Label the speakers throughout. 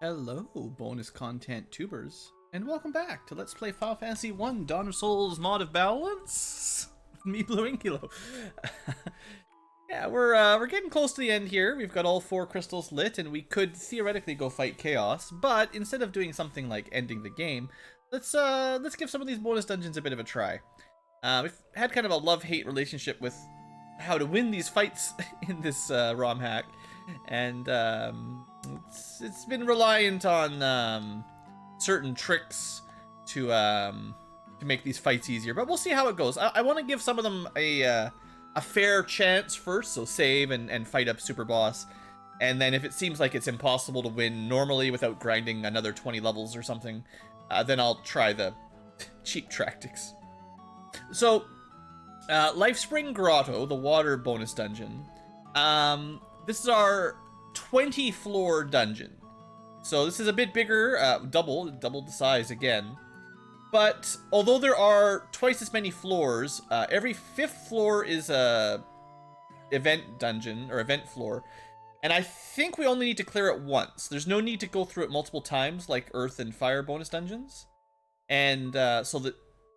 Speaker 1: Hello, bonus content tubers, and welcome back to Let's Play Final Fantasy 1 Dawn of Souls Mod of Balance. Me, BlueAnkylo. Yeah, we're getting close to the end here. We've got all 4 crystals lit, and we could theoretically go fight Chaos. But instead of doing something like ending the game, let's give some of these bonus dungeons a bit of a try. We've had kind of a love-hate relationship with how to win these fights in this ROM hack, and it's been reliant on certain tricks to make these fights easier. But we'll see how it goes. I want to give some of them a fair chance first, so save and fight up Super Boss, and then if it seems like it's impossible to win normally without grinding another 20 levels or something, then I'll try the cheap tactics. So, Lifespring Grotto, the water bonus dungeon. This is our 20 floor dungeon. So this is a bit bigger, double the size again. But although there are twice as many floors, every 5th floor is a event dungeon or event floor. And I think we only need to clear it once. There's no need to go through it multiple times like Earth and Fire bonus dungeons. And so that,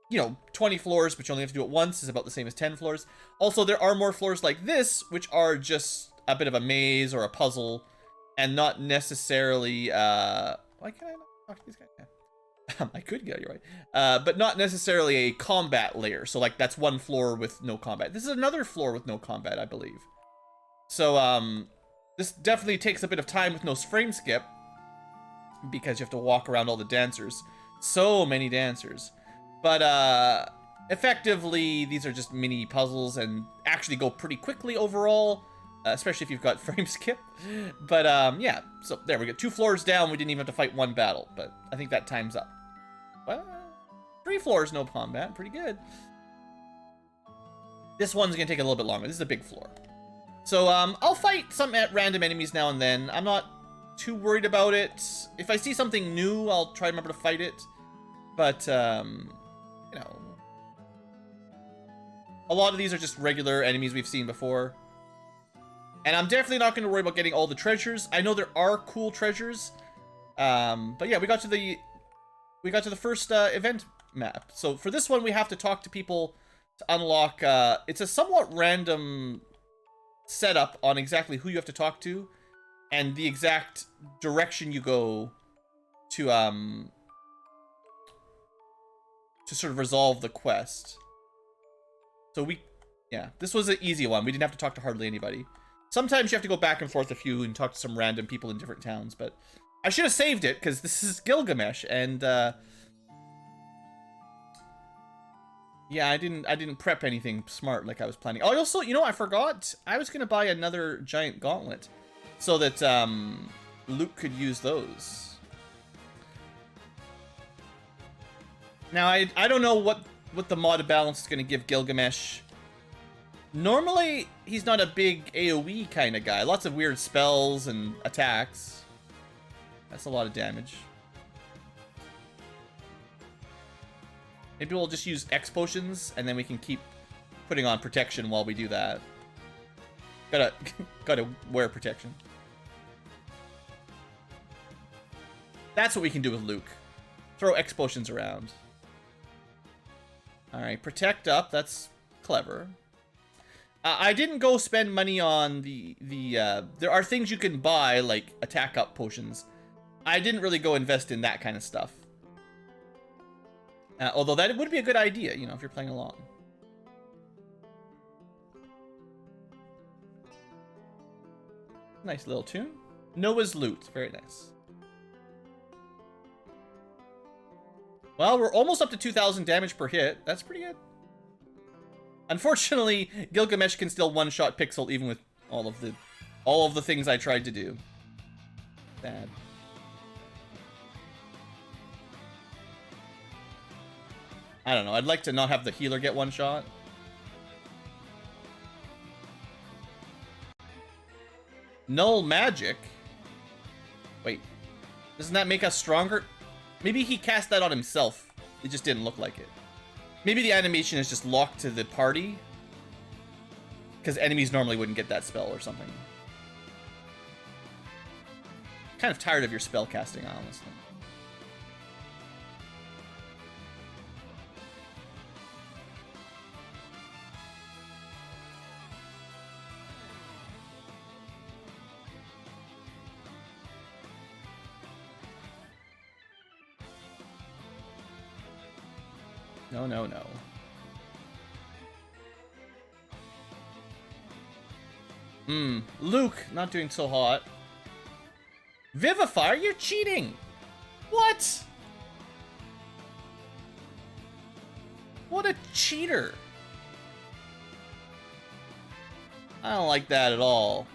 Speaker 1: you know, 20 floors, but you only have to do it once, is about the same as 10 floors. Also, there are more floors like this, which are just a bit of a maze or a puzzle, and not necessarily, why can't I not talk to these guys? I could get you right. But not necessarily a combat layer. So, like, that's one floor with no combat. This is another floor with no combat, I believe. So, this definitely takes a bit of time with no frame skip, because you have to walk around all the dancers. So many dancers. But, effectively, these are just mini puzzles and actually go pretty quickly overall. Especially if you've got frame skip. But, yeah. So, there, we got 2 floors down. We didn't even have to fight 1 battle. But I think that time's up. Well, 3 floors, no combat. Pretty good. This one's going to take a little bit longer. This is a big floor. So, I'll fight some random enemies now and then. I'm not too worried about it. If I see something new, I'll try to remember to fight it. But, you know, a lot of these are just regular enemies we've seen before. And I'm definitely not going to worry about getting all the treasures. I know there are cool treasures. But yeah, we got to the first event map. So for this one, we have to talk to people to unlock. It's a somewhat random setup on exactly who you have to talk to and the exact direction you go to sort of resolve the quest. So yeah, this was an easy one. We didn't have to talk to hardly anybody. Sometimes you have to go back and forth a few and talk to some random people in different towns, but I should have saved it because this is Gilgamesh, and yeah, I didn't prep anything smart like I was planning. Oh, also, you know, I forgot. I was gonna buy another giant gauntlet so that Luke could use those. Now I don't know what the mod of balance is gonna give Gilgamesh. Normally, he's not a big AoE kind of guy. Lots of weird spells and attacks. That's a lot of damage. Maybe we'll just use X potions, and then we can keep putting on protection while we do that. Gotta wear protection. That's what we can do with Luke. Throw X potions around. Alright, protect up. That's clever. I didn't go spend money on there are things you can buy, like attack up potions. I didn't really go invest in that kind of stuff. Although that would be a good idea, you know, if you're playing along. Nice little tune. Noah's Loot. Very nice. Well, we're almost up to 2,000 damage per hit. That's pretty good. Unfortunately, Gilgamesh can still one-shot Pixel even with all of the things I tried to do. Bad. I don't know. I'd like to not have the healer get one shot. Null magic? Wait. Doesn't that make us stronger? Maybe he cast that on himself. It just didn't look like it. Maybe the animation is just locked to the party. Because enemies normally wouldn't get that spell or something. kind of tired of your spell casting, honestly. No, no, no. Luke, not doing so hot. Vivify, you're cheating! What? What a cheater. I don't like that at all.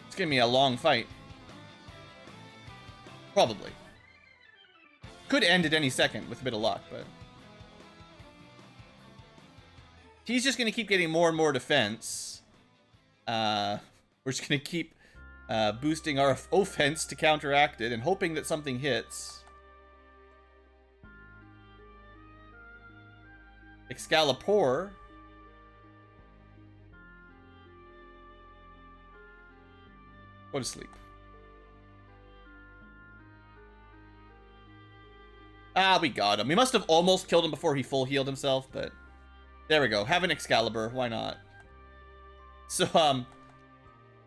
Speaker 1: It's gonna be a long fight. Probably. Could end at any second with a bit of luck, but... He's just gonna keep getting more and more defense. We're just gonna keep boosting our offense to counteract it and hoping that something hits. Excalibur. Go to sleep. Ah, we got him. We must have almost killed him before he full healed himself, but... There we go. Have an Excalibur. Why not? So,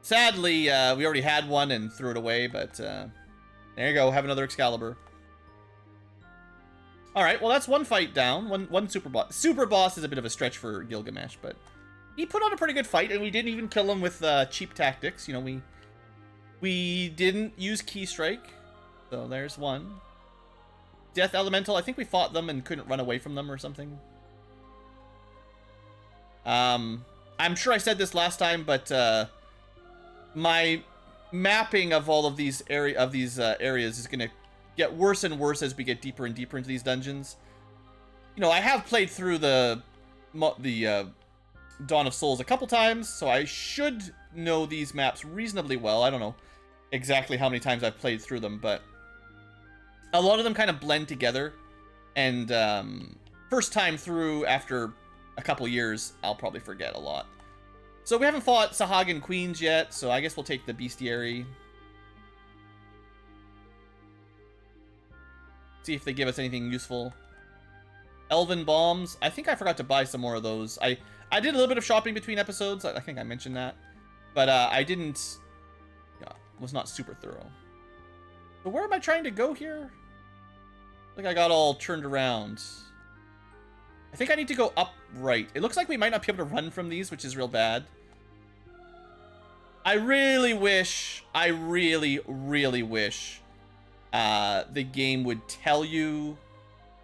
Speaker 1: sadly, we already had one and threw it away, but, there you go. Have another Excalibur. Alright, well, that's one fight down. One super boss. Super boss is a bit of a stretch for Gilgamesh, but... He put on a pretty good fight, and we didn't even kill him with, cheap tactics. You know, we didn't use Key Strike. So, there's one. Death Elemental, I think we fought them and couldn't run away from them or something. I'm sure I said this last time, but my mapping of all of these areas is gonna get worse and worse as we get deeper and deeper into these dungeons. You know, I have played through the Dawn of Souls a couple times, so I should know these maps reasonably well. I don't know exactly how many times I've played through them, but a lot of them kind of blend together, and first time through after a couple years, I'll probably forget a lot. So we haven't fought Sahagan Queens yet, so I guess we'll take the Bestiary. See if they give us anything useful. Elven Bombs. I think I forgot to buy some more of those. I did a little bit of shopping between episodes. I think I mentioned that. But I didn't... Yeah, was not super thorough. So where am I trying to go here? Like I got all turned around. I think I need to go up right. It looks like we might not be able to run from these, which is real bad. I really wish, really wish the game would tell you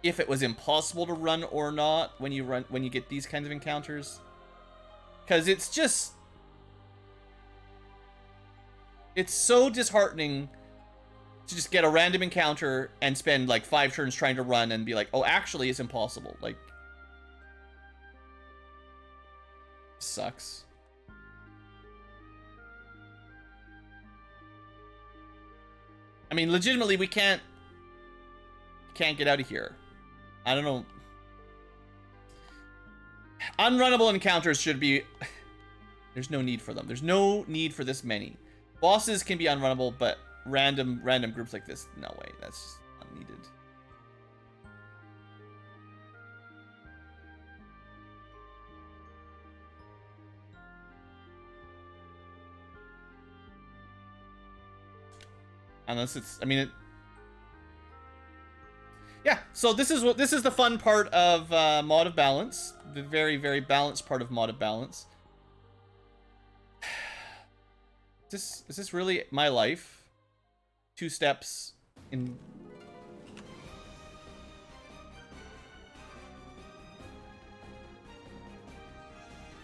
Speaker 1: if it was impossible to run or not when you get these kinds of encounters. Because it's so disheartening to just get a random encounter and spend like 5 turns trying to run and be like, oh, actually it's impossible. Like, sucks. I mean, legitimately, we can't get out of here. I don't know. Unrunnable encounters should be... There's no need for them. There's no need for this many. Bosses can be unrunnable, but random groups like this, no way. That's just unneeded. Unless it's, I mean, it... Yeah, so this is the fun part of Mod of Balance. The very, very balanced part of Mod of Balance. Is this really my life? 2 steps in...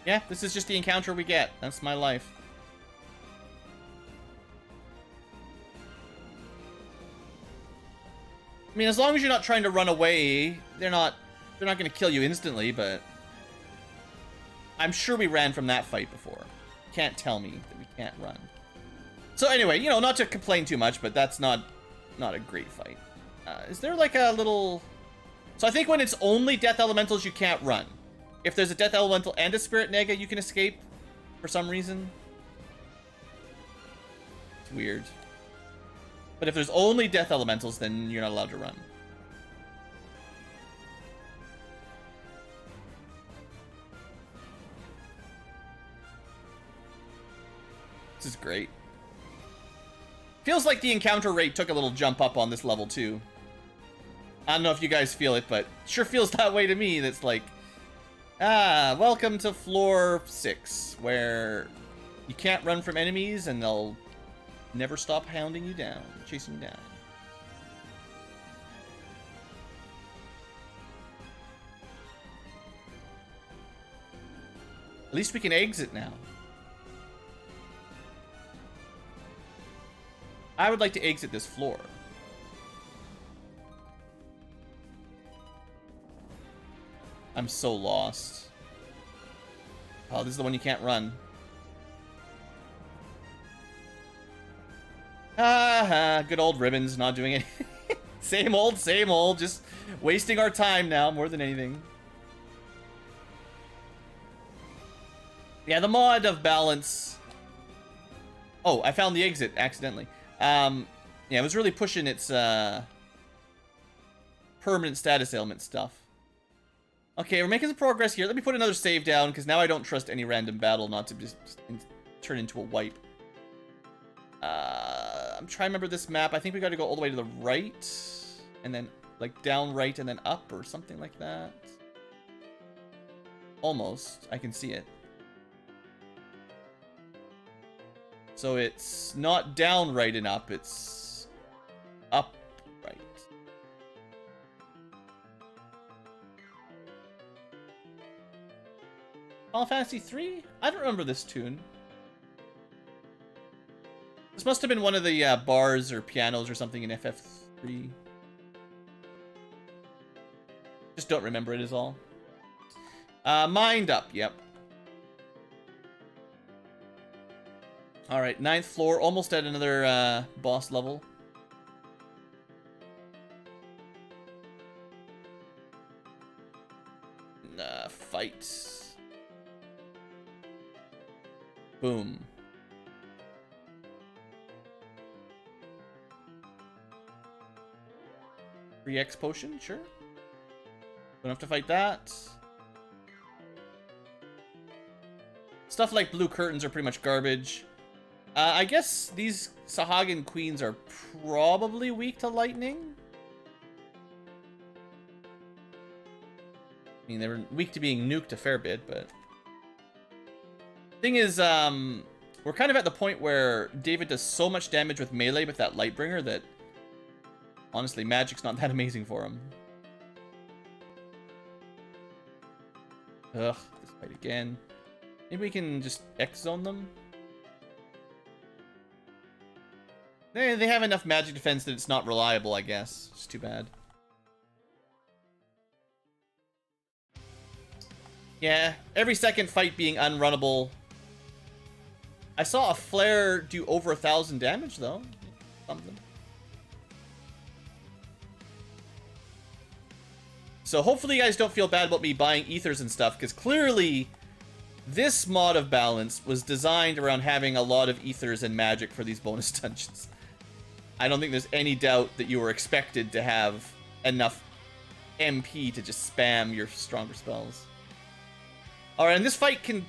Speaker 1: Yeah, this is just the encounter we get. That's my life. I mean, as long as you're not trying to run away, they're not going to kill you instantly, but I'm sure we ran from that fight before. Can't tell me that we can't run. So anyway, you know, not to complain too much, but that's not a great fight. Is there like a little... So I think when it's only Death Elementals, you can't run. If there's a Death Elemental and a Spirit Nega, you can escape for some reason. It's weird. But if there's only Death Elementals, then you're not allowed to run. This is great. Feels like the encounter rate took a little jump up on this level too. I don't know if you guys feel it, but it sure feels that way to me. That's like, welcome to floor 6, where you can't run from enemies and they'll never stop hounding you down, chasing you down. At least we can exit now. I would like to exit this floor. I'm so lost. Oh, this is the one you can't run. Good old ribbons, not doing anything. Same old, just wasting our time now more than anything. Yeah, the mod of balance. Oh, I found the exit accidentally. Yeah, it was really pushing its permanent status ailment stuff. Okay, we're making some progress here. Let me put another save down, because now I don't trust any random battle not to just turn into a wipe. I'm trying to remember this map. I think we got to go all the way to the right, and then like down right and then up or something like that. Almost. I can see it. So it's not down right and up, it's up right. Final Fantasy 3? I don't remember this tune. This must have been one of the bars or pianos or something in FF3. Just don't remember it is all. Mind up, yep. Alright, 9th floor, almost at another boss level. Fight. Boom. Free X potion, sure. Don't have to fight that. Stuff like blue curtains are pretty much garbage. I guess these Sahagin queens are probably weak to lightning. I mean, they were weak to being nuked a fair bit, but... Thing is, we're kind of at the point where David does so much damage with melee with that Lightbringer that... Honestly, magic's not that amazing for him. Ugh, this fight again. Maybe we can just X-zone them? They have enough magic defense that it's not reliable, I guess. It's too bad. Yeah, every second fight being unrunnable. I saw a flare do over 1,000 damage, though. Something. So hopefully you guys don't feel bad about me buying ethers and stuff, because clearly this mod of balance was designed around having a lot of ethers and magic for these bonus dungeons. I don't think there's any doubt that you were expected to have enough MP to just spam your stronger spells. Alright, and this fight can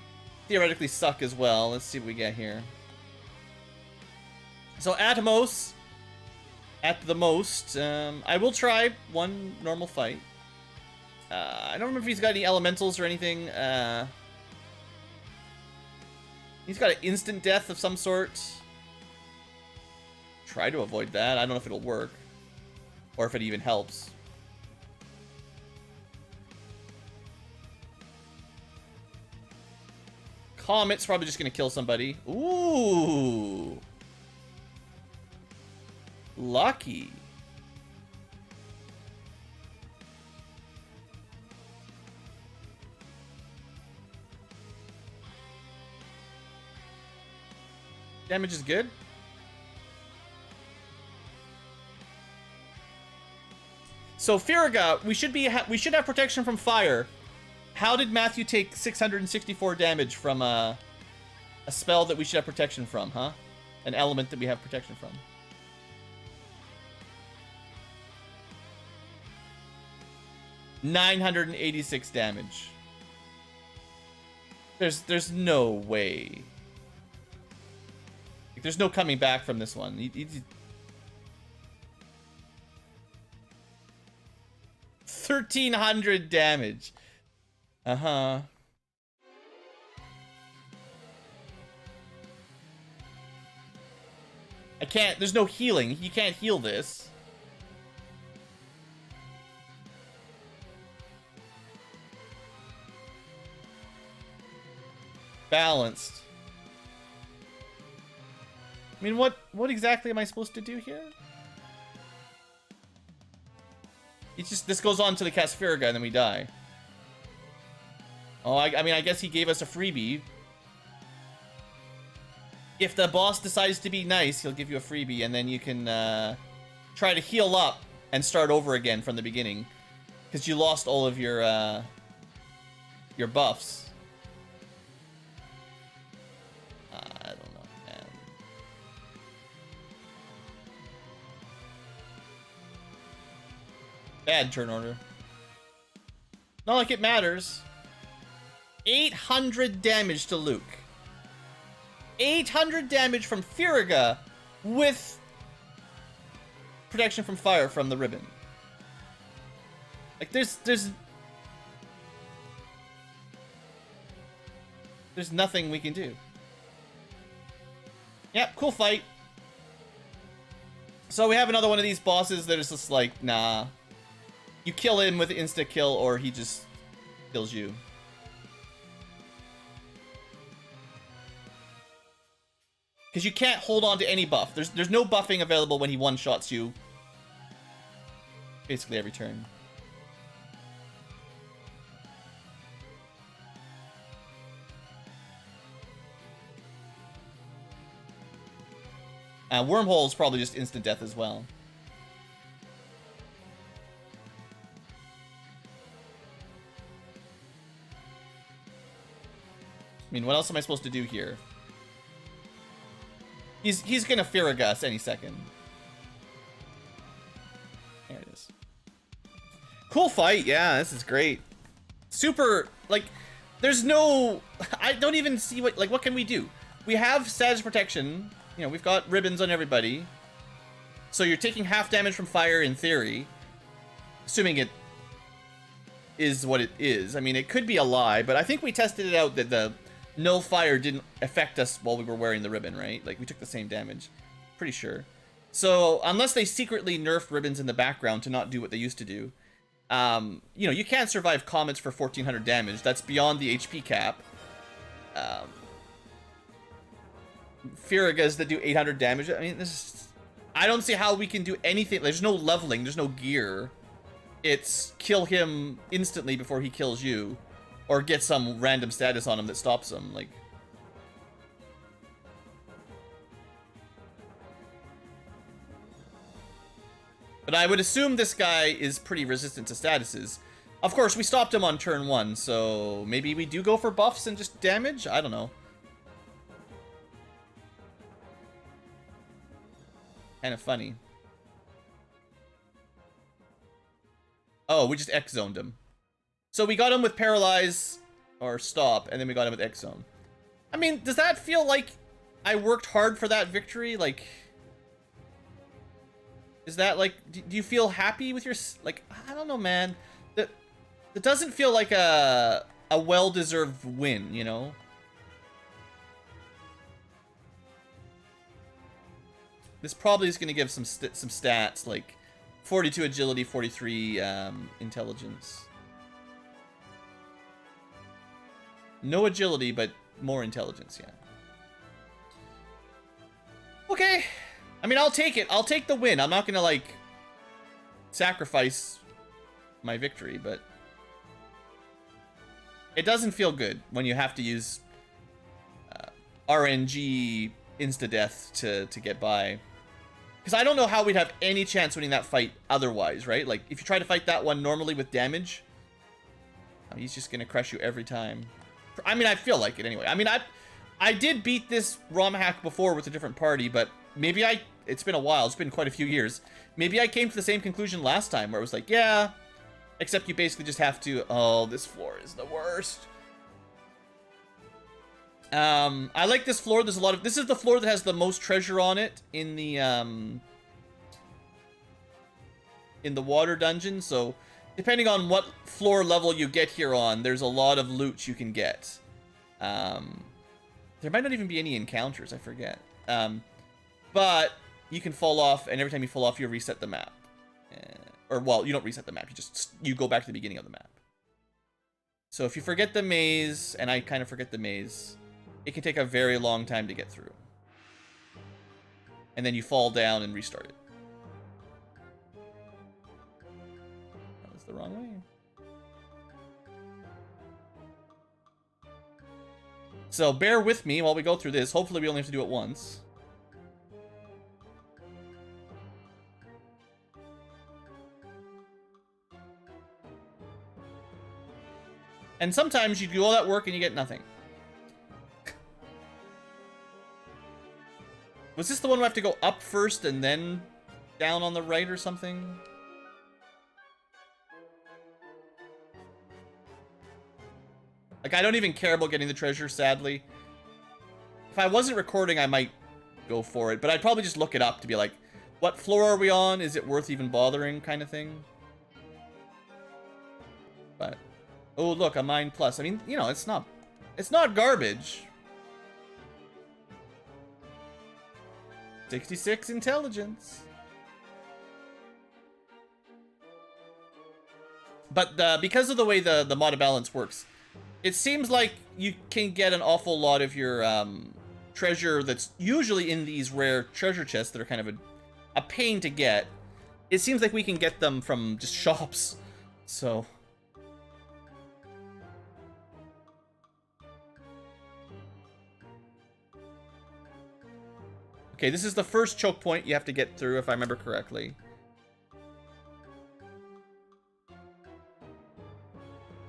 Speaker 1: theoretically suck as well. Let's see what we get here. So Atomos, at the most, I will try one normal fight. I don't remember if he's got any elementals or anything. He's got an instant death of some sort. Try to avoid that. I don't know if it'll work. Or if it even helps. Comet's probably just going to kill somebody. Ooh. Lucky. Damage is good. So Firaga, we should have protection from fire. How did Matthew take 664 damage from a spell that we should have protection from, huh? An element that we have protection from. $986 damage. There's no way. Like, there's no coming back from this one. 1,300 damage. Uh-huh. I can't, there's no healing. You can't heal this. Balanced. I mean, what exactly am I supposed to do here? It's just, this goes on to the cast Firaga and then we die. Oh, I mean, I guess he gave us a freebie. If the boss decides to be nice, he'll give you a freebie, and then you can try to heal up and start over again from the beginning, because you lost all of your buffs. I don't know, man. Bad turn order. Not like it matters. 800 damage to Luke. 800 damage from Firaga with protection from fire from the ribbon. Like there's nothing we can do. Yep, cool fight. So we have another one of these bosses that is just like, nah. You kill him with insta kill or he just kills you. Because you can't hold on to any buff. There's no buffing available when he one-shots you. Basically every turn. Wormhole is probably just instant death as well. I mean, what else am I supposed to do here? He's gonna Firaga us any second. There it is. Cool fight, yeah, this is great. Super, like, there's no... I don't even see what can we do? We have status protection. You know, we've got ribbons on everybody. So you're taking half damage from fire in theory. Assuming it is what it is. I mean, it could be a lie, but I think we tested it out that the no fire didn't affect us while we were wearing the ribbon, right? Like, we took the same damage. Pretty sure. So, unless they secretly nerfed ribbons in the background to not do what they used to do, you know, you can't survive comets for 1,400 damage. That's beyond the HP cap. Firagas that do 800 damage. I mean, I don't see how we can do anything. There's no leveling. There's no gear. It's kill him instantly before he kills you. Or get some random status on him that stops him, like... But I would assume this guy is pretty resistant to statuses. Of course, we stopped him on turn 1, so maybe we do go for buffs and just damage? I don't know. Kind of funny. Oh, we just X-zoned him. So we got him with Paralyze, or Stop, and then we got him with X-Zone. I mean, does that feel like I worked hard for that victory? Like, is that like, do you feel happy with your, like, I don't know, man. That doesn't feel like a well-deserved win, you know? This probably is going to give some stats, like 42 agility, 43 intelligence. No agility, but more intelligence, yeah. Okay. I mean, I'll take it. I'll take the win. I'm not gonna, like, sacrifice my victory, but... It doesn't feel good when you have to use RNG insta-death to get by. Because I don't know how we'd have any chance winning that fight otherwise, right? Like, if you try to fight that one normally with damage, he's just going to crush you every time. I mean, I feel like it anyway. I mean, I did beat this ROM hack before with a different party, but maybe it's been a while. It's been quite a few years. Maybe I came to the same conclusion last time where it was like, yeah, except you basically just have to... Oh, this floor is the worst. I like this floor. There's a lot of... This is the floor that has the most treasure on it in the water dungeon. So, depending on what floor level you get here on, there's a lot of loot you can get. There might not even be any encounters, I forget. But you can fall off, and every time you fall off, you reset the map. Or, well, you don't reset the map. You go back to the beginning of the map. So if you forget the maze, and I kind of forget the maze, it can take a very long time to get through. And then you fall down and restart it. That was the wrong way. So bear with me while we go through this. Hopefully we only have to do it once. And sometimes you do all that work and you get nothing. Was this the one where I have to go up first and then down on the right or something? Like, I don't even care about getting the treasure, sadly. If I wasn't recording, I might go for it. But I'd probably just look it up to be like, what floor are we on? Is it worth even bothering, kind of thing? But, oh, look, a mine plus. I mean, you know, it's not garbage. 66 intelligence. But because of the way the mod balance works, it seems like you can get an awful lot of your treasure that's usually in these rare treasure chests that are kind of a pain to get. It seems like we can get them from just shops. So... Okay, this is the first choke point you have to get through, if I remember correctly.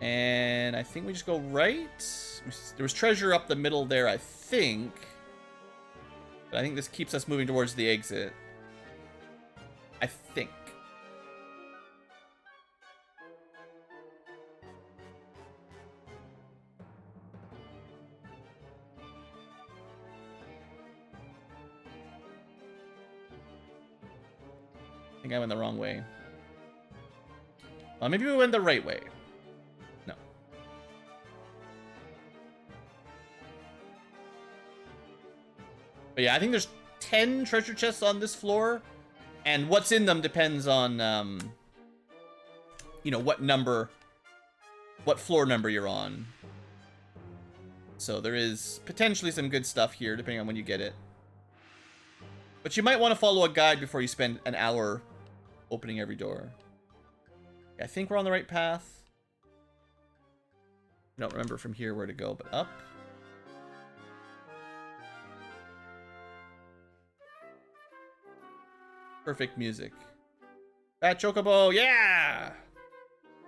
Speaker 1: And I think we just go right. There was treasure up the middle there, I think. But I think this keeps us moving towards the exit. I think. I think I went the wrong way. Well, maybe we went the right way. No. But yeah, I think there's 10 treasure chests on this floor. And what's in them depends on, you know, what floor number you're on. So there is potentially some good stuff here, depending on when you get it. But you might want to follow a guide before you spend an hour opening every door. Yeah, I think we're on the right path. I don't remember from here where to go, but up. Perfect music. Fat Chocobo, yeah!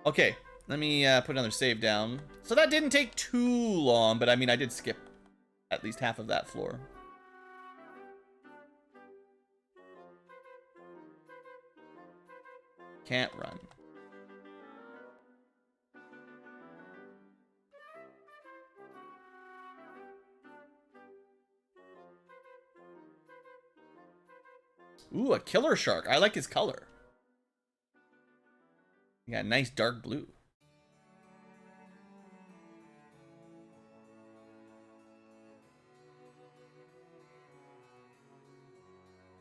Speaker 1: Okay, let me put another save down. So that didn't take too long, but I mean, I did skip at least half of that floor. Can't run. Ooh, a killer shark. I like his color. You got a nice dark blue.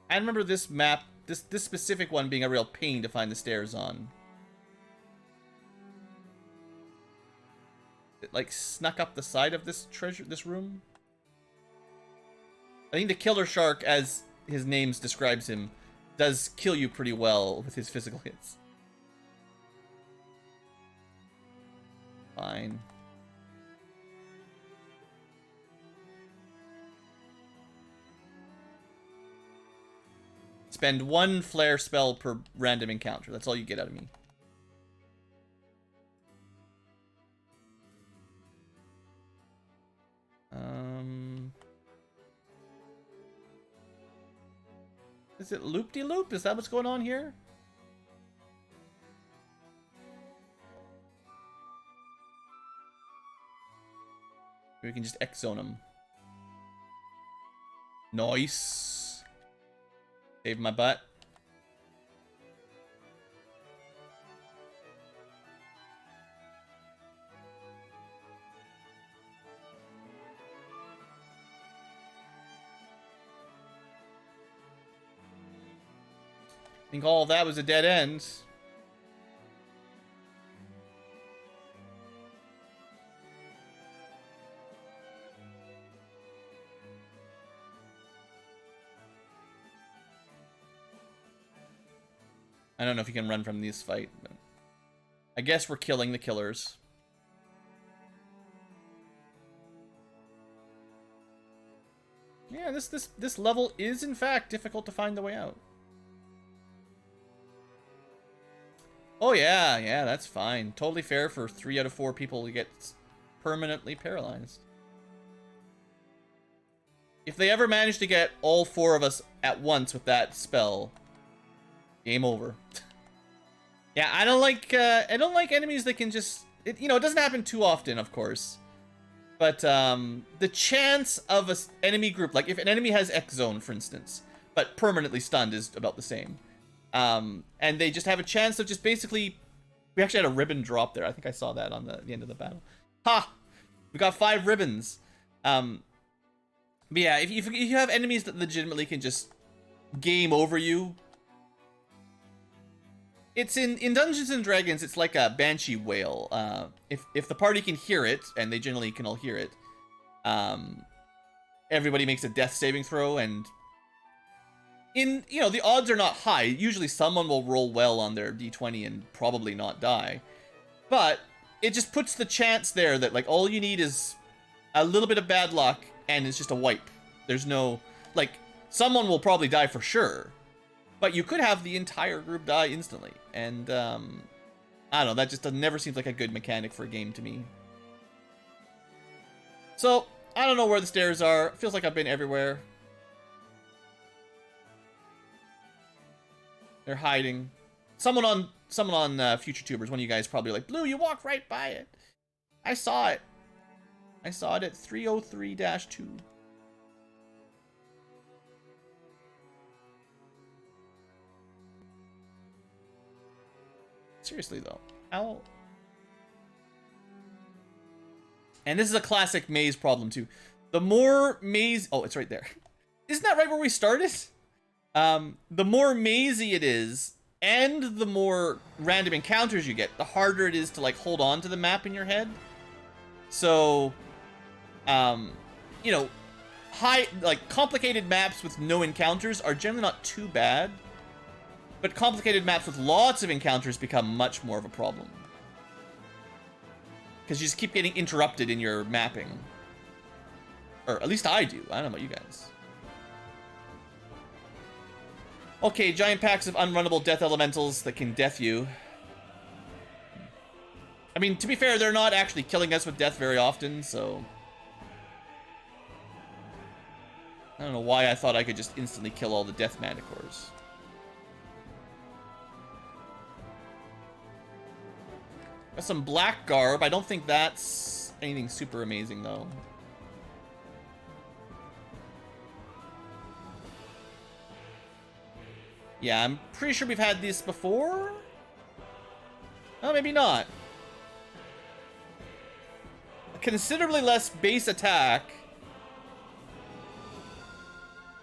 Speaker 1: I remember this map, this specific one being a real pain to find the stairs on. It like snuck up the side of this room. I think the killer shark, as his name describes him, does kill you pretty well with his physical hits. Fine. spend 1 flare spell per random encounter. That's all you get out of me. Is it loop-de-loop? Is that what's going on here? We can just X-zone him. Nice. Save my butt. I think all of that was a dead end. I don't know if you can run from this fight, but I guess we're killing the killers. Yeah, this level is in fact difficult to find the way out. Oh yeah, that's fine. Totally fair for 3 out of 4 people to get permanently paralyzed. If they ever manage to get all 4 of us at once with that spell, game over. Yeah, I don't like enemies that can just, it doesn't happen too often, of course. But the chance of an enemy group, like if an enemy has X zone, for instance, but permanently stunned, is about the same. And they just have a chance of just basically, we actually had a ribbon drop there. I think I saw that on the end of the battle. Ha! We got 5 ribbons. But yeah, if you have enemies that legitimately can just game over you, it's in Dungeons and Dragons, it's like a banshee wail. If the party can hear it, and they generally can all hear it, everybody makes a death saving throw, and the odds are not high. Usually someone will roll well on their d20 and probably not die. But it just puts the chance there that, like, all you need is a little bit of bad luck, and it's just a wipe. There's no, like, someone will probably die for sure, but you could have the entire group die instantly. And, I don't know, that just never seems like a good mechanic for a game to me. So, I don't know where the stairs are. It feels like I've been everywhere. They're hiding. Someone on Future Tubers, one of you guys probably like, Blue, you walked right by it. I saw it. I saw it at 303-2. Seriously though, how? And this is a classic maze problem too. The more maze, oh, it's right there. Isn't that right where we started? The more mazy it is, and the more random encounters you get, the harder it is to, like, hold on to the map in your head. So, complicated maps with no encounters are generally not too bad, but complicated maps with lots of encounters become much more of a problem. Because you just keep getting interrupted in your mapping. Or at least I do. I don't know about you guys. Okay, giant packs of unrunnable death elementals that can death you. I mean, to be fair, they're not actually killing us with death very often, so I don't know why I thought I could just instantly kill all the death manticores. Got some black garb. I don't think that's anything super amazing, though. Yeah, I'm pretty sure we've had this before. Oh, maybe not. Considerably less base attack,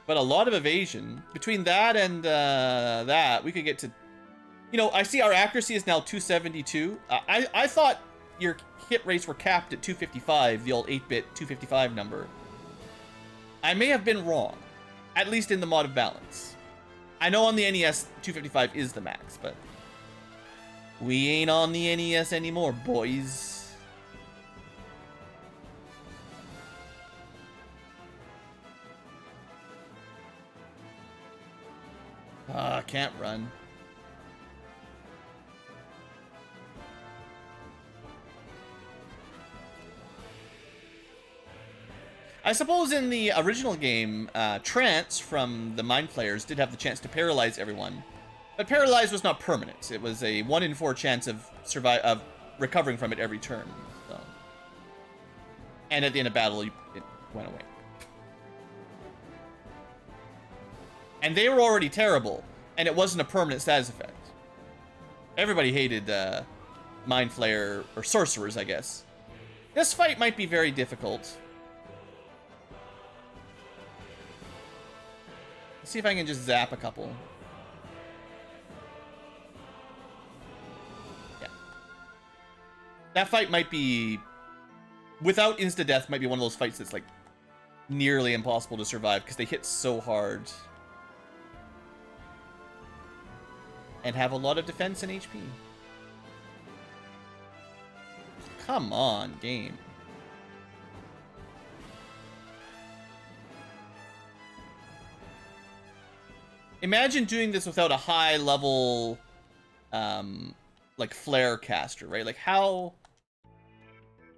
Speaker 1: but a lot of evasion. Between that and that, we could get to... I see our accuracy is now 272. I thought your hit rates were capped at 255, the old 8-bit 255 number. I may have been wrong, at least in the mod of balance. I know on the NES, 255 is the max, but we ain't on the NES anymore, boys. can't run. I suppose in the original game, Trance from the Mind Flayers did have the chance to paralyze everyone. But paralyze was not permanent. It was a 1 in 4 chance of recovering from it every turn. So. And at the end of battle, it went away. And they were already terrible, and it wasn't a permanent status effect. Everybody hated Mind Flayer, or Sorcerers, I guess. This fight might be very difficult. Let's see if I can just zap a couple. Yeah. That fight might be, without insta-death, might be one of those fights that's like nearly impossible to survive because they hit so hard. And have a lot of defense and HP. Come on, game. Imagine doing this without a high level, like flare caster, right? Like how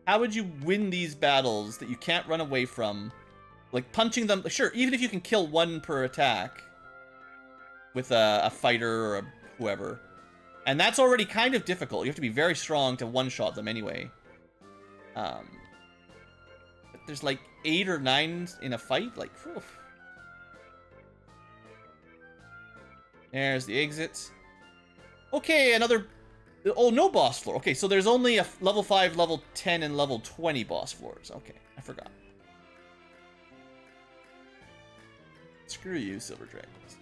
Speaker 1: would you win these battles that you can't run away from? Like punching them, sure, even if you can kill one per attack with a fighter or whoever. And that's already kind of difficult. You have to be very strong to one-shot them anyway. But there's like 8 or 9 in a fight, like, whew. There's the exit. Okay, another... Oh, no boss floor. Okay, so there's only a level 5, level 10, and level 20 boss floors. Okay, I forgot. Screw you, Silver Dragons.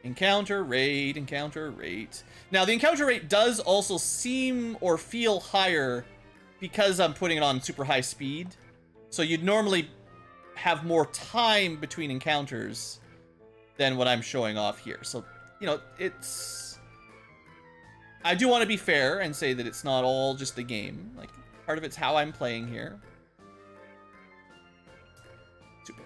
Speaker 1: Encounter rate, encounter rate. Now, the encounter rate does also seem or feel higher because I'm putting it on super high speed. So you'd normally have more time between encounters than what I'm showing off here. So, you know, it's... I do want to be fair and say that it's not all just the game. Like, part of it's how I'm playing here. Super.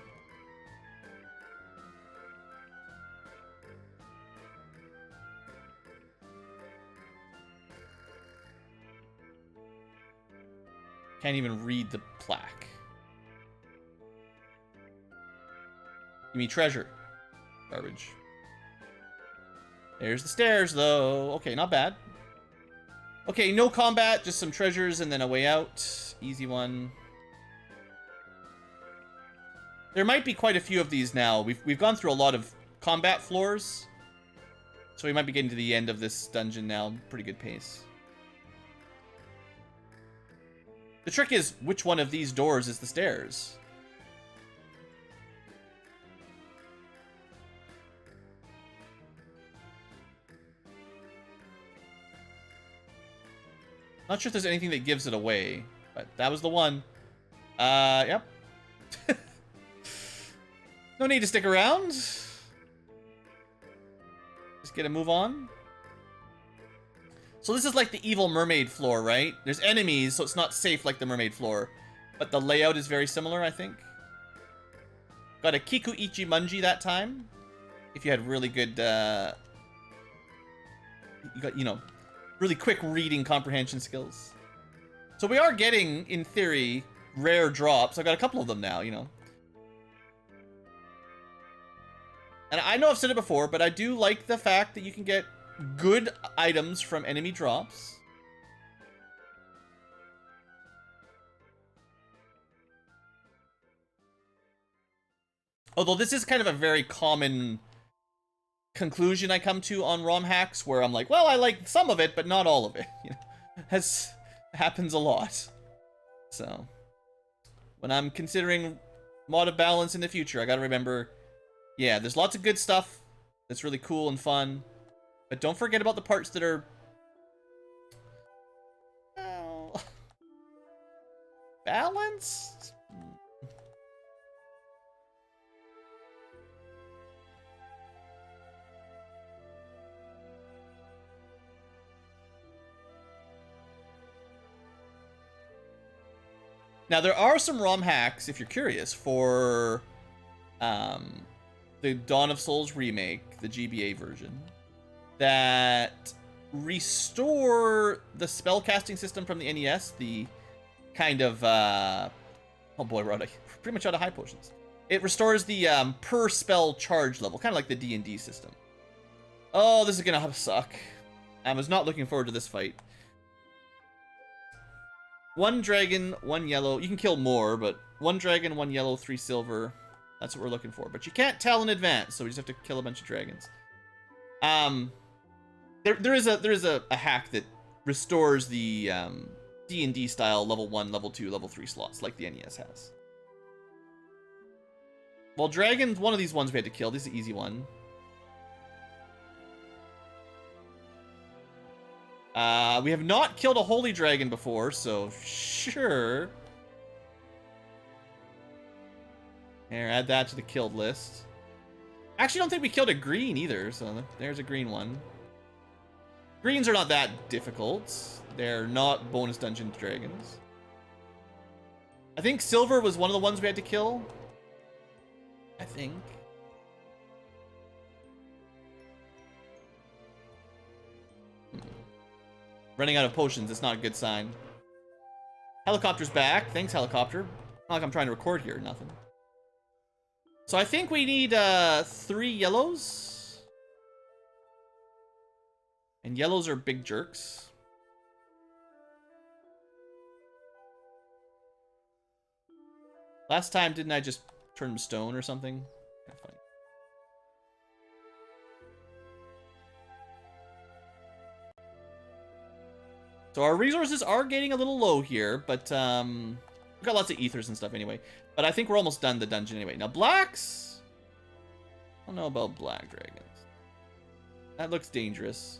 Speaker 1: Can't even read the plaque. Give me treasure. Garbage. There's the stairs, though. Okay, not bad. Okay, no combat, just some treasures and then a way out. Easy one. There might be quite a few of these now. We've gone through a lot of combat floors. So we might be getting to the end of this dungeon now. Pretty good pace. The trick is, which one of these doors is the stairs? Not sure if there's anything that gives it away, but that was the one. Yep. No need to stick around. Just get a move on. So this is like the evil mermaid floor, right? There's enemies, so it's not safe like the mermaid floor. But the layout is very similar, I think. Got a Kiku Ichi Munji that time. If you had really good, you got, you know, really quick reading comprehension skills. So we are getting, in theory, rare drops. I've got a couple of them now, you know. And I know I've said it before, but I do like the fact that you can get good items from enemy drops. Although this is kind of a very common conclusion I come to on ROM hacks, where I'm like, well, I like some of it, but not all of it. You know, happens a lot. So, when I'm considering mod of balance in the future, I gotta remember, yeah, there's lots of good stuff that's really cool and fun, but don't forget about the parts that are, well, balanced? Now, there are some ROM hacks, if you're curious, for the Dawn of Souls remake, the GBA version, that restore the spellcasting system from the NES, the kind of, oh boy, we're pretty much out of high potions. It restores the per spell charge level, kind of like the D&D system. Oh, this is gonna suck. I was not looking forward to this fight. 1 dragon, 1 yellow. You can kill more, but 1 dragon, 1 yellow, 3 silver. That's what we're looking for. But you can't tell in advance, so we just have to kill a bunch of dragons. There is a hack that restores the D&D style level 1, level 2, level 3 slots, like the NES has. Well, dragons, one of these ones we had to kill. This is the easy one. We have not killed a holy dragon before, so sure. Here, add that to the killed list. Actually, I don't think we killed a green either, so there's a green one. Greens are not that difficult. They're not bonus dungeon dragons. I think silver was one of the ones we had to kill. I think. Running out of potions, it's not a good sign. Helicopter's back. Thanks, helicopter. Not like I'm trying to record here, nothing. So I think we need 3 yellows. And yellows are big jerks. Last time, didn't I just turn them stone or something? Kind of funny. So our resources are getting a little low here, but we've got lots of ethers and stuff anyway. But I think we're almost done the dungeon anyway. Now blacks, I don't know about black dragons. That looks dangerous.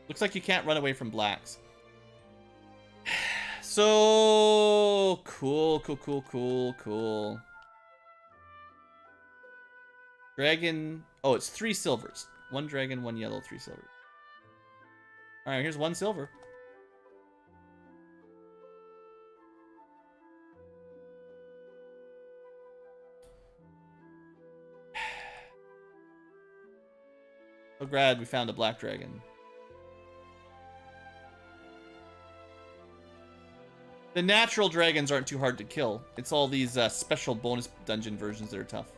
Speaker 1: Looks like you can't run away from blacks. So cool. Dragon. Oh, it's 3 silvers. 1 dragon, 1 yellow, 3 silver. All right, here's 1 silver. So glad we found a black dragon. The natural dragons aren't too hard to kill. It's all these special bonus dungeon versions that are tough.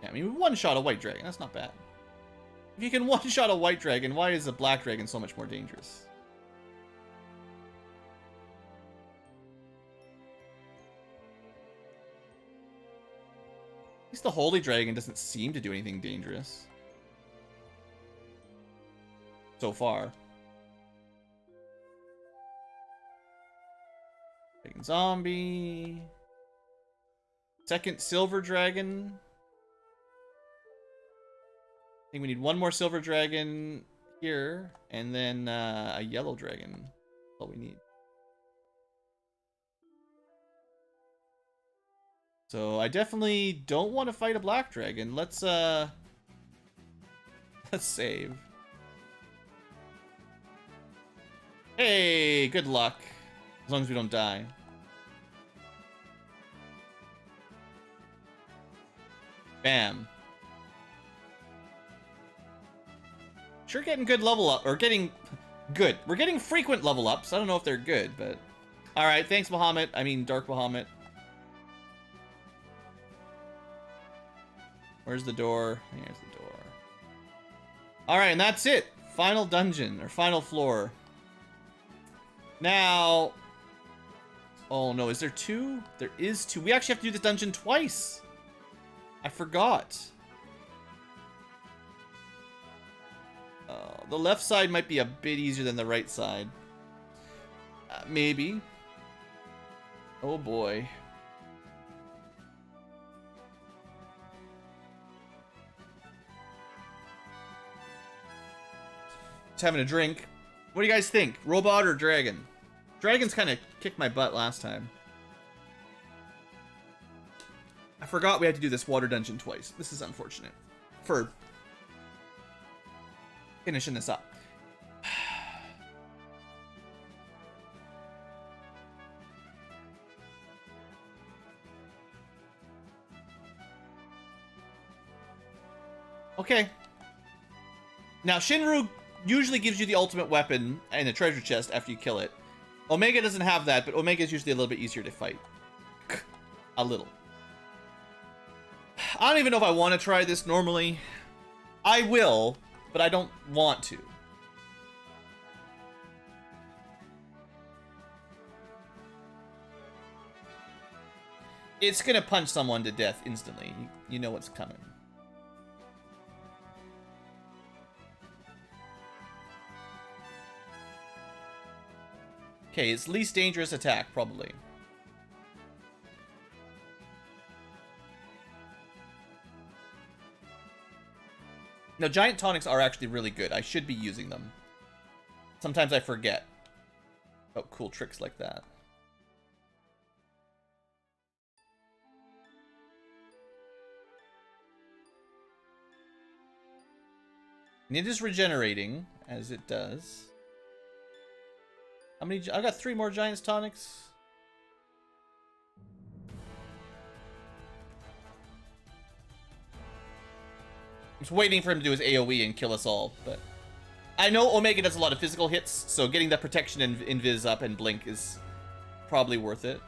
Speaker 1: Yeah, I mean, we one-shot a white dragon. That's not bad. If you can one-shot a white dragon, why is a black dragon so much more dangerous? At least the holy dragon doesn't seem to do anything dangerous. So far. Dragon zombie. Second silver dragon. I think we need 1 more silver dragon here, and then a yellow dragon. That's all we need. So I definitely don't want to fight a black dragon. Let's save. Hey, good luck. As long as we don't die. Bam. Sure getting good level up, or getting good. We're getting frequent level ups. I don't know if they're good, but... Alright, thanks Bahamut. I mean, Dark Bahamut. Where's the door? Here's the door. Alright, and that's it. Final dungeon, or final floor. Now... Oh no, is there 2? There is 2. We actually have to do this dungeon twice. I forgot. The left side might be a bit easier than the right side. Maybe. Oh boy. Just having a drink. What do you guys think? Robot or dragon? Dragons kind of kicked my butt last time. I forgot we had to do this water dungeon twice. This is unfortunate. For finishing this up. Okay. Now, Shinru usually gives you the ultimate weapon and a treasure chest after you kill it. Omega doesn't have that, but Omega is usually a little bit easier to fight. A little. I don't even know if I want to try this normally. I will, but I don't want to. It's gonna punch someone to death instantly. You know what's coming. Okay, it's least dangerous attack, probably. No, giant tonics are actually really good. I should be using them. Sometimes I forget about cool tricks like that. And it is regenerating, as it does. How many? I got 3 more Giant's Tonics. I'm just waiting for him to do his AoE and kill us all, but... I know Omega does a lot of physical hits, so getting that protection and invis up and blink is probably worth it.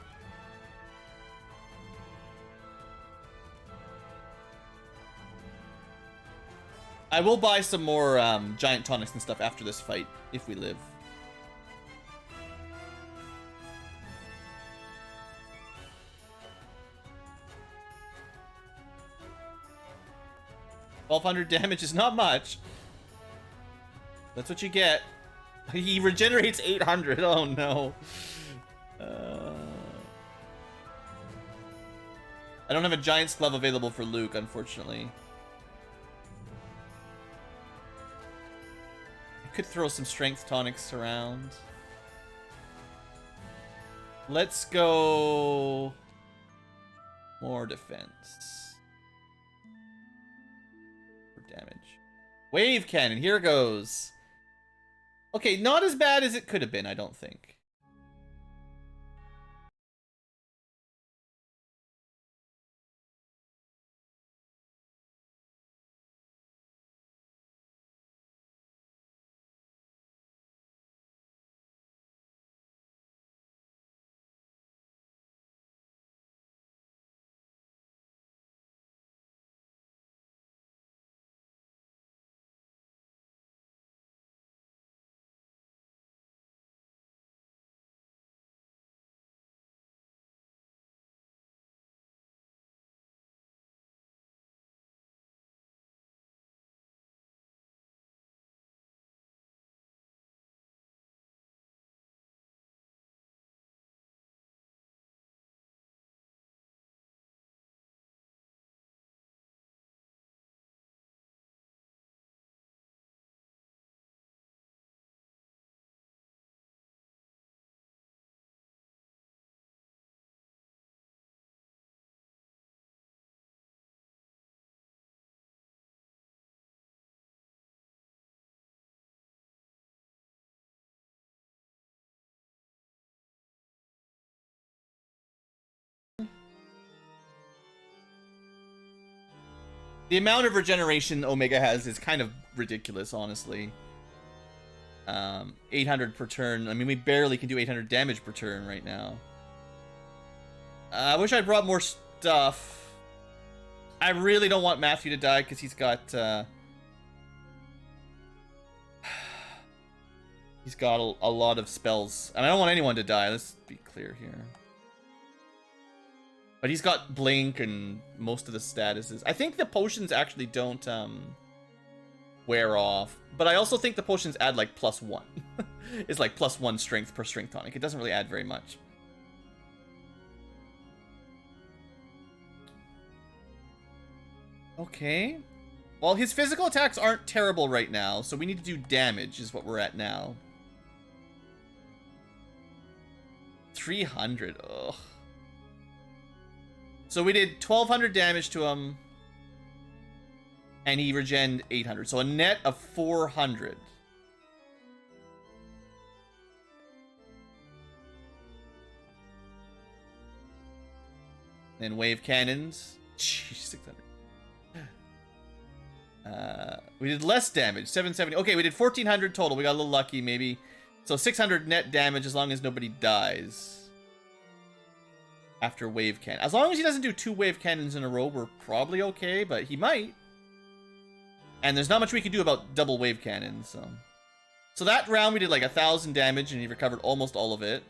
Speaker 1: I will buy some more Giant Tonics and stuff after this fight, if we live. $1,200 damage is not much. That's what you get. He regenerates 800. Oh no. I don't have a Giant's Glove available for Luke, unfortunately. I could throw some Strength Tonics around. Let's go... more defense. Damage. Wave cannon, here goes. Okay, not as bad as it could have been, I don't think. The amount of regeneration Omega has is kind of ridiculous, honestly. 800 per turn. I mean, we barely can do 800 damage per turn right now. I wish I brought more stuff. I really don't want Matthew to die because he's got... he's got a lot of spells. And I don't want anyone to die. Let's be clear here. But he's got Blink and most of the statuses. I think the potions actually don't wear off. But I also think the potions add like +1. It's like +1 strength per strength tonic. It doesn't really add very much. Okay. Well, his physical attacks aren't terrible right now, so we need to do damage is what we're at now. 300. Ugh. So we did 1,200 damage to him, and he regened 800. So a net of 400. Then wave cannons. Jeez, 600. We did less damage, 770. Okay, we did 1,400 total. We got a little lucky, maybe. So 600 net damage as long as nobody dies. After wave cannon. As long as he doesn't do 2 wave cannons in a row, we're probably okay, but he might. And there's not much we can do about double wave cannons, so. So that round we did like 1,000 damage and he recovered almost all of it.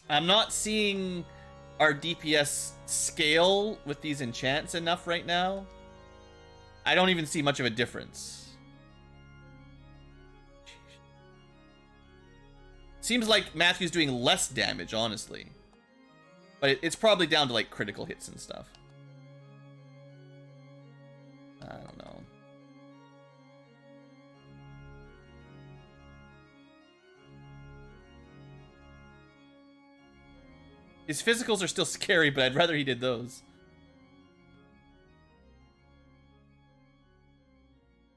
Speaker 1: I'm not seeing our DPS scale with these enchants enough right now. I don't even see much of a difference. Seems like Matthew's doing less damage, honestly. But it's probably down to like critical hits and stuff. I don't know. His physicals are still scary, but I'd rather he did those.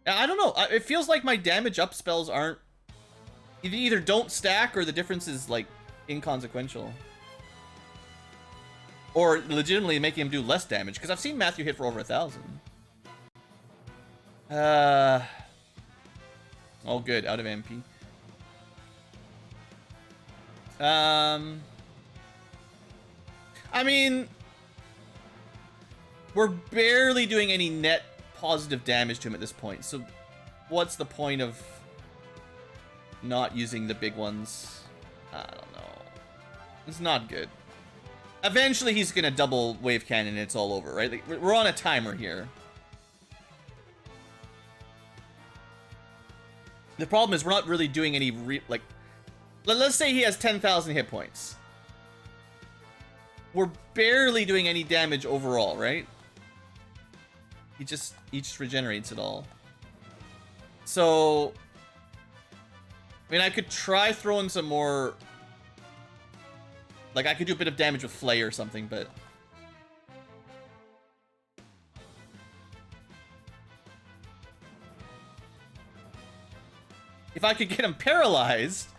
Speaker 1: I don't know. It feels like my damage up spells aren't... They either don't stack or the difference is, like, inconsequential. Or legitimately making him do less damage, because I've seen Matthew hit for over 1,000. Oh, good. Out of MP. I mean... We're barely doing any net positive damage to him at this point, so what's the point of not using the big ones? I don't know. It's not good. Eventually he's gonna double wave cannon and it's all over, right? Like, we're on a timer here. The problem is we're not really doing any like, let's say he has 10,000 hit points. We're barely doing any damage overall, right? He just regenerates it all. So, I mean, I could try throwing some more... Like, I could do a bit of damage with Flay or something, but... If I could get him paralyzed...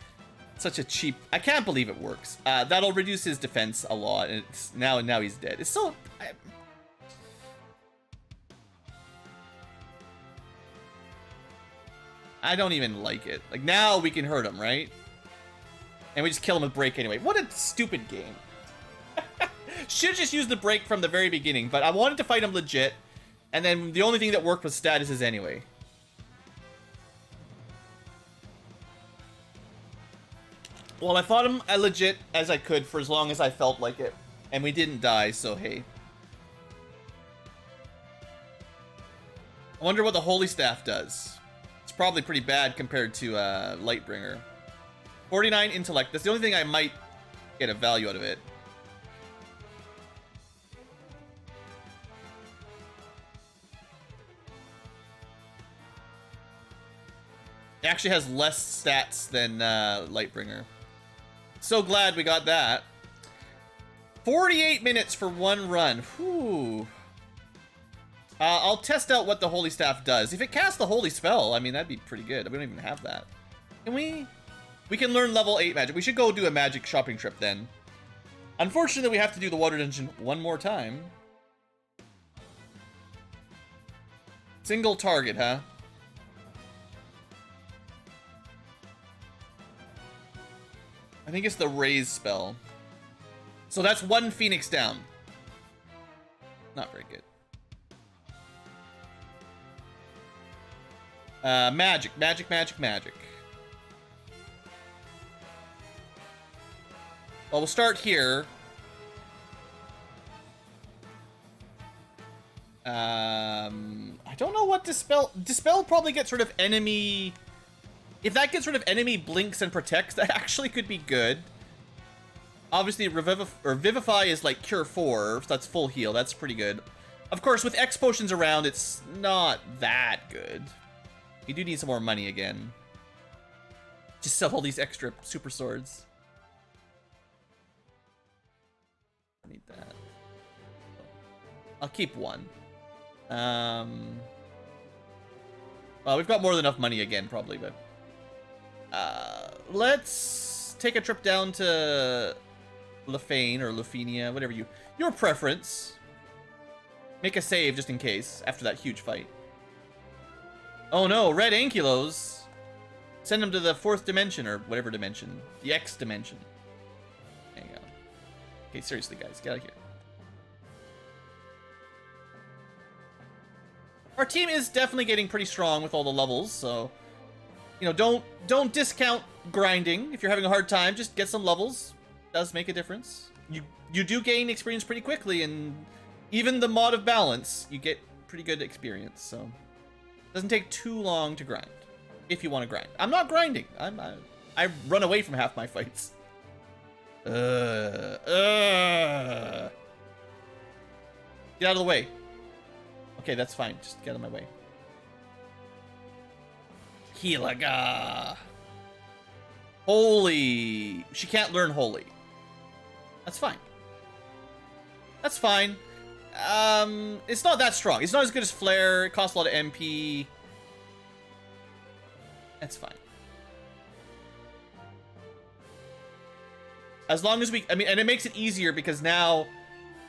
Speaker 1: Such a cheap... I can't believe it works. That'll reduce his defense a lot, and it's now he's dead. It's so... I don't even like it. Like, now we can hurt him, right? And we just kill him with break anyway. What a stupid game. Should've just used the break from the very beginning, but I wanted to fight him legit, and then the only thing that worked was statuses anyway. Well, I fought him as legit as I could for as long as I felt like it. And we didn't die, so hey. I wonder what the Holy Staff does. It's probably pretty bad compared to Lightbringer. 49 intellect. That's the only thing I might get a value out of it. It actually has less stats than Lightbringer. So glad we got that. 48 minutes for one run. Whew. I'll test out what the Holy Staff does. If it casts the Holy Spell, I mean, that'd be pretty good. We don't even have that. Can we? We can learn level 8 magic. We should go do a magic shopping trip then. Unfortunately, we have to do the water dungeon one more time. Single target, huh? I think it's the raise spell. So that's one Phoenix down. Not very good. Magic. Well, we'll start here. I don't know what Dispel... Dispel probably gets rid of enemy... If that gets rid of enemy blinks and protects, that actually could be good. Obviously, Vivify is like Cure 4, so that's full heal. That's pretty good. Of course, with X potions around, it's not that good. You do need some more money again. Just sell all these extra super swords. need that. I'll keep one. Well, we've got more than enough money again, probably, but... let's take a trip down to Lefane or Lufenia, whatever your preference. Make a save just in case, after that huge fight. Oh no, red Ankylos! Send them to the 4th dimension, or whatever dimension. The X dimension. There you go. Okay, seriously, guys, get out of here. Our team is definitely getting pretty strong with all the levels, so... You know, don't discount grinding. If you're having a hard time, just get some levels. It does make a difference. You do gain experience pretty quickly, and even the mod of balance, you get pretty good experience, so... It doesn't take too long to grind. If you want to grind. I'm not grinding. I run away from half my fights. Get out of the way. Okay, that's fine. Just get out of my way. Helaga. Holy. She can't learn holy. That's fine. That's fine. It's not that strong. It's not as good as Flare. It costs a lot of MP. That's fine. As long as we... I mean, and it makes it easier because now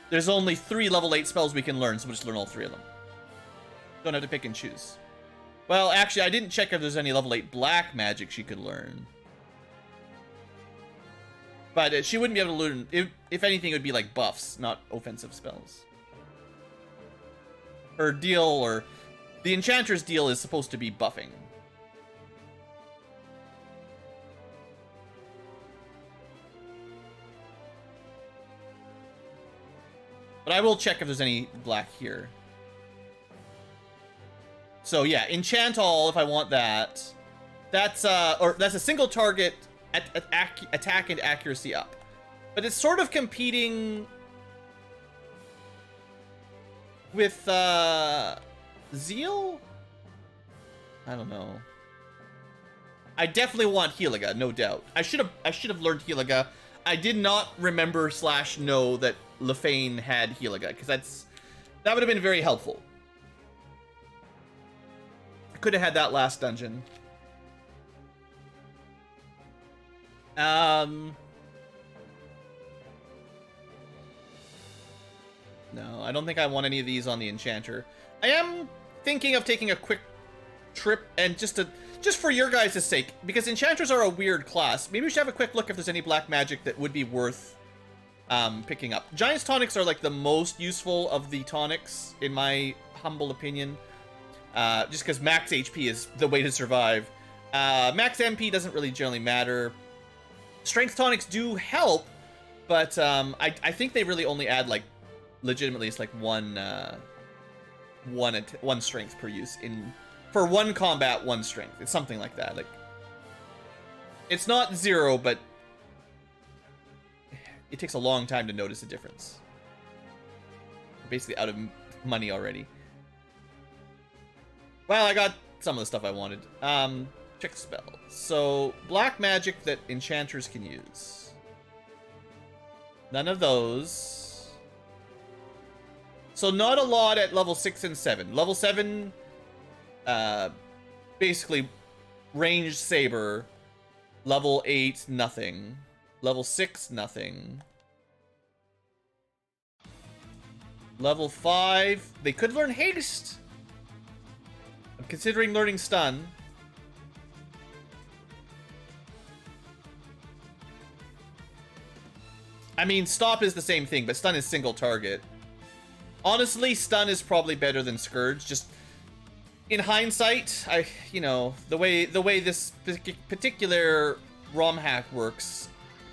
Speaker 1: there's only 3 level 8 spells we can learn, so we'll just learn all 3 of them. Don't have to pick and choose. Well, actually, I didn't check if there's any level 8 black magic she could learn. But she wouldn't be able to learn... If anything, it would be like buffs, not offensive spells. Her deal, or... The Enchanter's deal is supposed to be buffing. But I will check if there's any black here. So yeah, Enchant All, if I want that. That's that's a single target attack and accuracy up. But it's sort of competing with Zeal? I don't know. I definitely want Helaga, no doubt. I should have learned Helaga. I did not remember / know that Lefane had Helaga, because that would have been very helpful. I could have had that last dungeon. No, I don't think I want any of these on the Enchanter. I am thinking of taking a quick trip and just for your guys' sake, because Enchanters are a weird class. Maybe we should have a quick look if there's any black magic that would be worth picking up. Giant's tonics are like the most useful of the tonics, in my humble opinion. Just because max HP is the way to survive. Max MP doesn't really generally matter. Strength tonics do help, but I think they really only add like legitimately it's like one strength per use for one combat, 1 strength. It's something like that. Like, it's not 0, but it takes a long time to notice a difference. We're basically out of money already. Well, I got some of the stuff I wanted. Check spell. So, black magic that enchanters can use. None of those. So not a lot at level 6 and 7. Level 7, basically ranged saber. Level 8, nothing. Level 6, nothing. Level 5, they could learn haste. I'm considering learning stun. I mean, stop is the same thing, but stun is single target. Honestly, stun is probably better than Scourge. Just in hindsight, you know, the way this particular ROM hack works,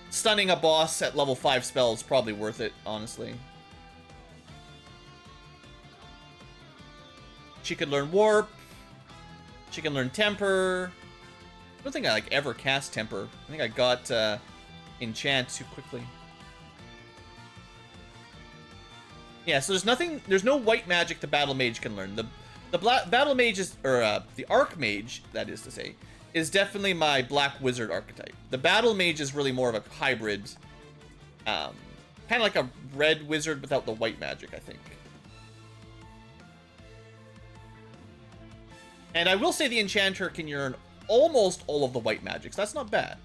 Speaker 1: stunning a boss at level 5 spell is probably worth it, honestly. She could learn Warp. She can learn Temper. I don't think I ever cast Temper. I think I got Enchant too quickly. Yeah, so there's no white magic the Battle Mage can learn. The Battle Mage is, or the Archmage, that is to say, is definitely my Black Wizard archetype. The Battle Mage is really more of a hybrid kind of like a red wizard without the white magic, I think. And I will say the enchanter can learn almost all of the white magics. That's not bad.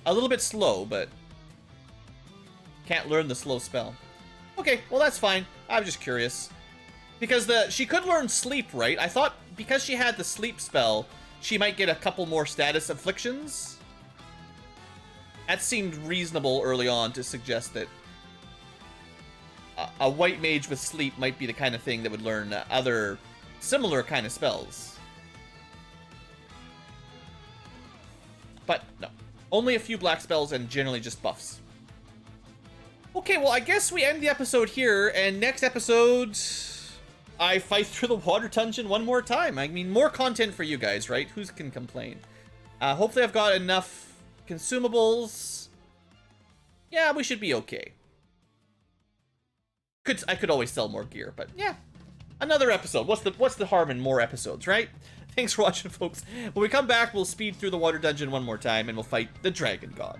Speaker 1: A little bit slow, but can't learn the slow spell. Okay, well that's fine. I was just curious. Because she could learn sleep, right? I thought because she had the sleep spell, she might get a couple more status afflictions. That seemed reasonable early on to suggest that a white mage with sleep might be the kind of thing that would learn other similar kind of spells. But no, only a few black spells and generally just buffs. Okay, well I guess we end the episode here, and next episode I fight through the water dungeon one more time. I mean, more content for you guys, right? Who can complain? Hopefully I've got enough consumables. Yeah, we should be okay. I could always sell more gear, but yeah. Another episode. What's the harm in more episodes, right? Thanks for watching, folks. When we come back, we'll speed through the water dungeon one more time, and we'll fight the Dragon God.